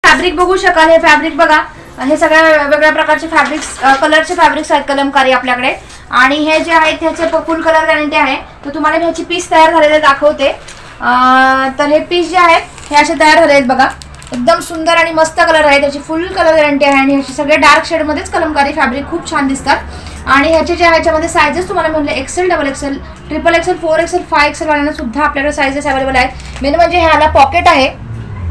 Fabric बघू शकाल। हे फॅब्रिक बघा, हे सगळ्या वेगवेगळ्या प्रकारचे फॅब्रिक्स, कलरचे फॅब्रिक्स आहेत कलमकारी आपल्याकडे। आणि हे जे आहेत त्याचे फुल कलर गॅरंटी आहे। तर तुम्हाला ह्याची पीस तयार झालेले दाखवते। तर हे पीस जे आहेत हे असे तयार झाले आहेत बघा, एकदम सुंदर आणि मस्त कलर आहे, त्याची फुल कलर गॅरंटी आहे। आणि ह्याचे सगळे डार्क शेडमध्येच कलमकारी फॅब्रिक खूप छान दिसतात। आणि ह्याचे जे ह्याच्यामध्ये सायझेस तुम्हाला म्हणले XL, double XL, triple XL, 4XL, 5XL वाल्यांना सुद्धा आपल्याकडे सायझेस अवेलेबल आहेत। मेन म्हणजे ह्याला पॉकेट आहे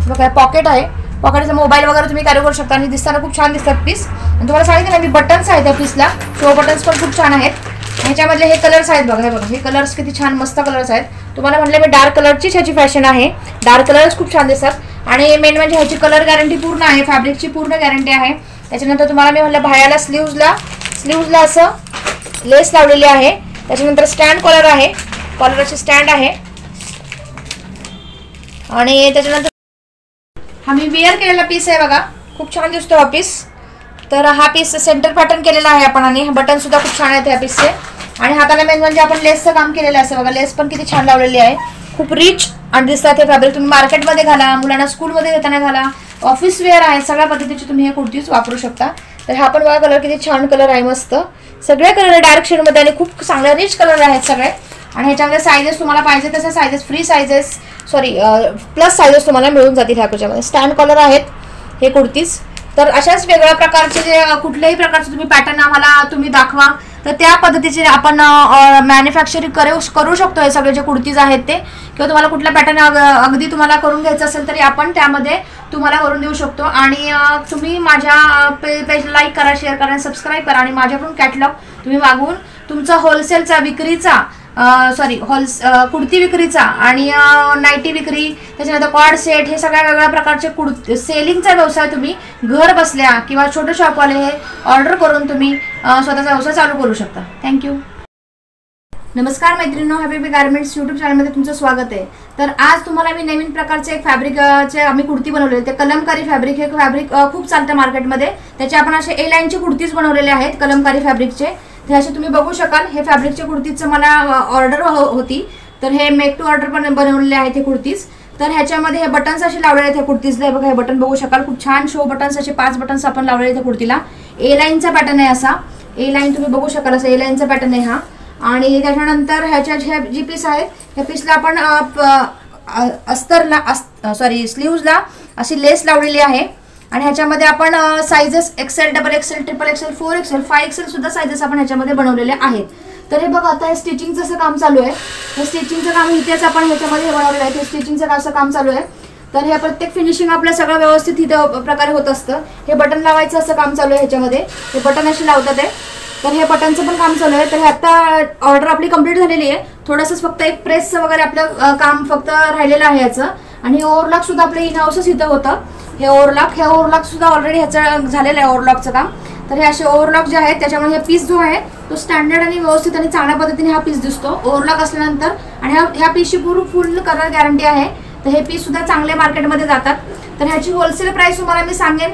बघा, पॉकेट आहे, पॉकेटचा मोबाईल वगैरे तुम्ही कॅरी करू शकता आणि दिसताना खूप छान दिसतात पीस। आणि तुम्हाला सांगितलं ना मी बटन्स आहेत त्या पीसला, शो बटन्स पण खूप छान आहेत। ह्याच्यामधले हे कलर्स आहेत बघा, हे बघा हे कलर्स किती छान मस्त कलर्स आहेत। तुम्हाला म्हटलं मी डार्क कलरचीच ह्याची फॅशन आहे, डार्क कलर्स खूप छान दिसतात। आणि मेन म्हणजे ह्याची कलर गॅरंटी पूर्ण आहे, फॅब्रिकची पूर्ण गॅरंटी आहे। त्याच्यानंतर तुम्हाला मी म्हटलं बाह्याला स्लीव्जला असं लेस लावलेली आहे। त्याच्यानंतर स्टँड कॉलर आहे, कॉलरची स्टँड आहे। आणि त्याच्यानंतर हा मी वेअर केलेला पीस आहे बघा, खूप छान दिसतो हा पीस। तर हा पीस सेंटर पॅटर्न केलेला आहे आपण आणि बटन सुद्धा खूप छान आहेत या पीसचे। आणि हाताला मेन म्हणजे आपण लेसचं काम केलेलं आहे बघा, लेस पण किती छान लावलेली आहे, खूप रिच आणि दिसतात हे फॅब्रिक। तुम्ही मार्केटमध्ये घाला, मुलांना स्कूलमध्ये देताना घाला, ऑफिस वेअर आहे, सगळ्या पद्धतीचे तुम्ही हे कुर्तीज वापरू शकता। तर हा पण बघा कलर किती छान कलर आहे, मस्त सगळे कलर डार्क शेडमध्ये आणि खूप चांगले रिच कलर आहेत सगळे। आणि ह्याच्यामध्ये सायझेस तुम्हाला पाहिजे तसे sizes, free sizes, plus sizes तुम्हाला मिळून जातील ह्याच्यामध्ये। स्टँड कॉलर आहेत हे कुर्तीज। तर अशाच वेगळ्या प्रकारचे जे कुठल्याही प्रकारचे तुम्ही पॅटर्न आम्हाला तुम्ही दाखवा, तर त्या पद्धतीचे आपण मॅन्युफॅक्चरिंग करू शकतो हे सगळे जे कुर्तीज आहेत ते। किंवा तुम्हाला कुठला पॅटर्न अगदी तुम्हाला करून घ्यायचं असेल तरी आपण त्यामध्ये तुम्हाला करून देऊ शकतो। आणि तुम्ही माझ्या पेजला लाईक करा, शेअर करा आणि सबस्क्राईब करा। आणि माझ्याकडून कॅटलॉग तुम्ही मागवून तुमचा होलसेलचा विक्रीचा कुर्ती विक्रीचा आणि नाईटी विक्री, त्याच्यानंतर कॉर्ड सेट, हे सगळ्या वेगळ्या प्रकारचे सेलिंगचा व्यवसाय तुम्ही घर बसल्या किंवा छोटे शॉपवाले हे ऑर्डर करून तुम्ही स्वतःचा व्यवसाय चालू करू शकता। थँक्यू। नमस्कार मैत्रिणींनो, हॅपी गारमेंट्स यूट्यूब चॅनलमध्ये तुमचं स्वागत आहे। तर आज तुम्हाला मी नवीन प्रकारचे एक फॅब्रिकचे आम्ही कुर्ती बनवलेले, ते कलमकारी फॅब्रिक। हे फॅब्रिक खूप चालतं मार्केटमध्ये, त्याचे आपण असे ए लाईनचे कुर्तीज बनवलेले आहेत कलमकारी फॅब्रिकचे। हे असे तुम्ही बघू शकाल, हे फॅब्रिकचे कुर्तीचं मला ऑर्डर होती, तर हे मेक टू ऑर्डर पण बनवलेले आहेत हे कुर्तीज। तर ह्याच्यामध्ये हे बटन्स असे लावलेले आहेत, हे कुर्तीजला बघा, हे बटन बघू शकाल, खूप छान शो बटन्स असे 5 बटन्स आपण लावलेले आहेत कुर्तीला। ए लाईनचा पॅटर्न आहे असा, ए लाईन तुम्ही बघू शकाल, असं ए लाईनचा पॅटर्न आहे हा। आणि त्याच्यानंतर ह्याच्या जी पीस आहेत, ह्या पीसला आपण स्लीव्जला अशी लेस लावलेली आहे। आणि ह्याच्यामध्ये आपण sizes XL, double XL, triple XL, 4XL, 5XL सुद्धा सायझेस आपण ह्याच्यामध्ये बनवलेले आहेत। तर हे बघा, आता हे स्टिचिंगचं असं काम चालू आहे, हे स्टिचिंगचं काम इथेच आपण ह्याच्यामध्ये बनवलेलं आहे, हे स्टिचिंगचं असं काम चालू आहे। तर हे प्रत्येक फिनिशिंग आपलं सगळं व्यवस्थित इथं प्रकारे होत असतं। हे बटन लावायचं असं काम चालू आहे ह्याच्यामध्ये, हे बटन अशी लावतात आहे। तर हे बटनचं पण काम चालू आहे। तर हे आता ऑर्डर आपली कंप्लीट झालेली आहे, थोडंसंच फक्त एक प्रेसचं वगैरे आपलं काम फक्त राहिलेलं आहे याचं। आणि ओव्हरलॉक सुद्धा आपलं इन हाऊसच इथं होतं, हे ओव्हरलॉक सुद्धा ऑलरेडी ह्याचं झालेलं आहे ओव्हरलॉकचं काम। तर हे असे ओव्हरलॉक जे आहेत त्याच्यामुळे हे पीस जो आहे तो स्टँडर्ड आणि व्यवस्थित आणि चांगल्या पद्धतीने हा पीस दिसतो ओव्हरलॉक असल्यानंतर। आणि ह्या पीसची फुल कलर गॅरंटी आहे, तर हे पीस सुद्धा चांगले मार्केटमध्ये जातात। तर ह्याची होलसेल प्राइस तुम्हाला मी सांगेन,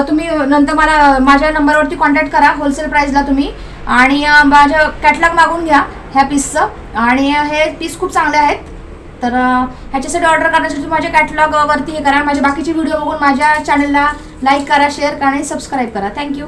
तुम्ही नंतर मला माझ्या नंबरवरती कॉन्टॅक्ट करा होलसेल प्राइसला तुम्ही, आणि माझं कॅटलॉग मागून घ्या ह्या पीसचं। आणि हे पीस खूप चांगले आहेत, तर ह्याच्यासाठी ऑर्डर करण्यासाठी माझ्या कॅटलॉग वरती हे करा, माझे बाकीचे व्हिडिओ बघून माझ्या चॅनलला लाईक करा, शेअर करा आणि सबस्क्राईब करा। थँक्यू।